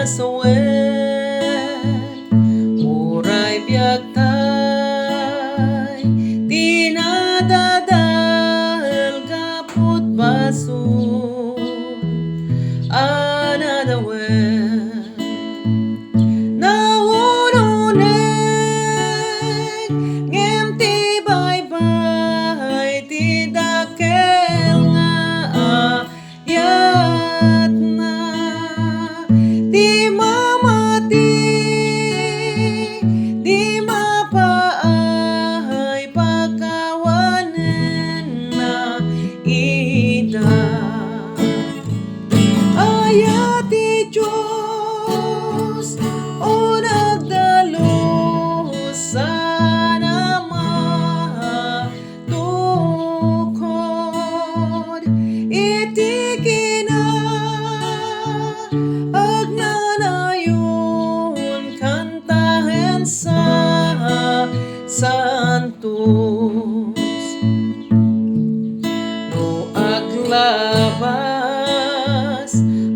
linasawen, uray biag tay, dinadadal kaput basun, anadawen. Naununek, ngem ti baybay, ti dakel nga ayat na, di mamati, di mapaay, pagkawanen na ida. Ayat ti Diyos, o nagdalos sana matukod, iti agnanayon, kantahen sa santos. No aglabas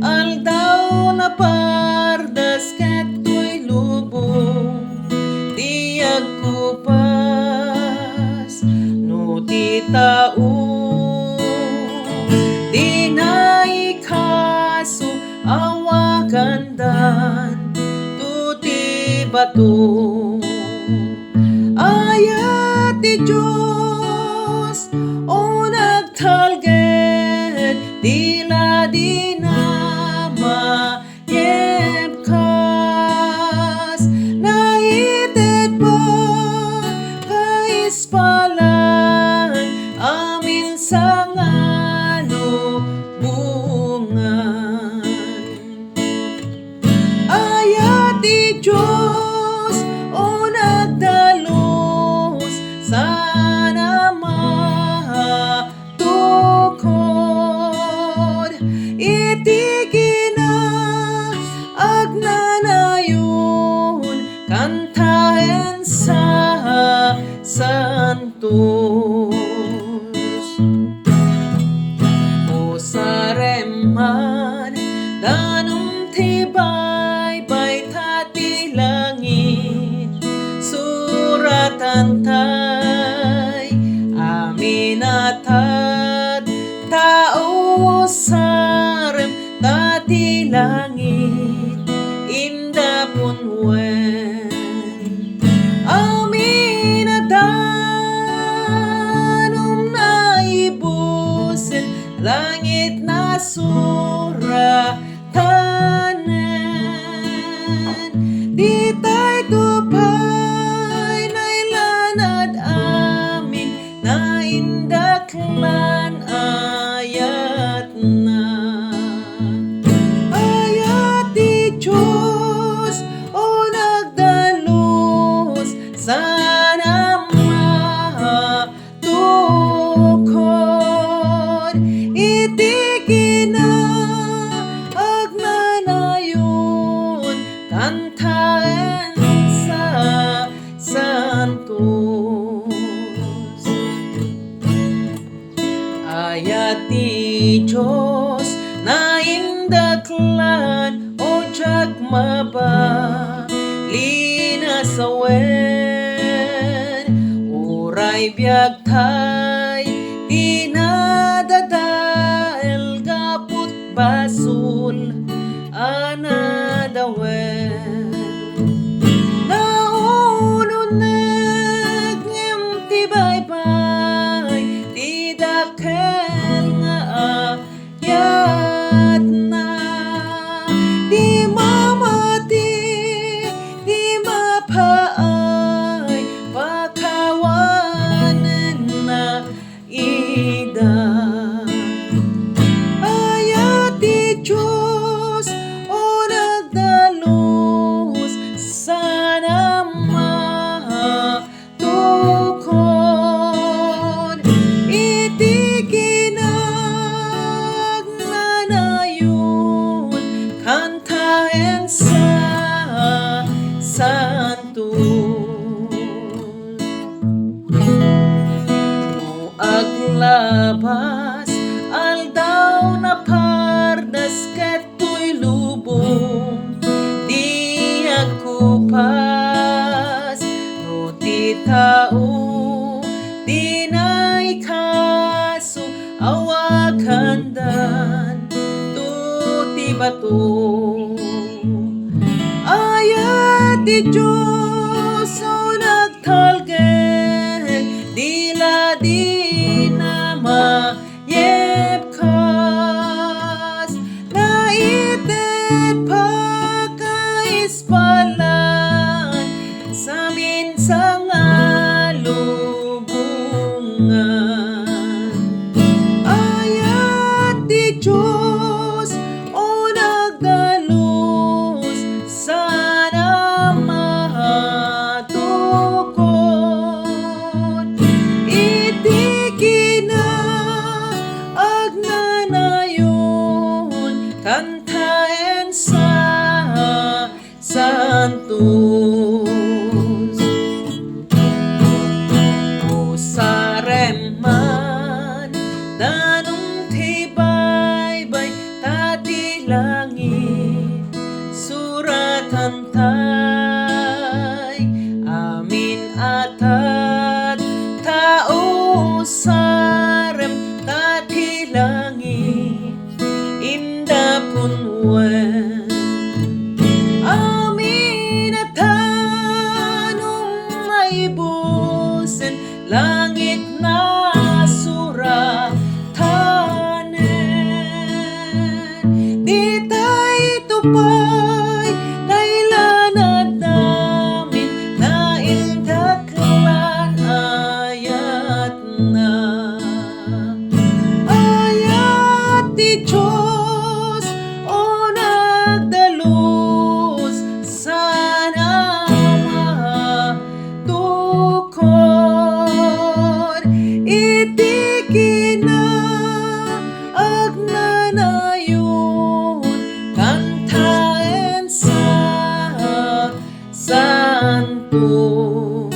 aldaw na pardas ket ko'y lubong, di agkupas no ti tao, di naikaso awakandan tuti bato. Ayat ti Diyos, o nagtalged, tila di na mayebkas, naited ba kaispalan, amin sa ngano bungan. Ayat ti Diyos, o nagdalos sana matukod, iti agnanayon, kantahen sa santos. O sareman danum ti baybay tati langit, suratan tay amin atat tao sarem tati langit, inda punwen amin adanum naibusen, langit na suratanen, di tay tupay nailanad amin, na indaklan ayat na. Ayat ti Diyos, o nagdalos sana matukod, iti agnanayon, kantahen sa santos. Ayat ti Diyos, na indaklan o tiyak linasawen, uray biag tay, dinadadael kaput basul, anadawen. Naununek, ngem ti baybay, ti dakel nga ayat na, di mamati, di mapaay, pagkawanen na ida. Ayat ti Diyos, o nagdalos bato. Ayat ti Diyos o nagtalgen, dila di na mayepkas, naitet pakaispalan sa minsang alubungan. Ayat ti Diyos o nagdalus, sana mahatukod. Iti kinaagnanayon, kantaen sa santos. O sareman, danong tibaybay, tati langit, suratan tay, amin atat, tao sarem, tati langit, inda punwen. Amin atanong maibusen, langit na suratanen. Di tayo tupay, kailan at namin, na indaklan ayat na. Ayat ti Diyos o nagdalus, sana matukod. Iti kinaagnanayon, kantaen sa santos.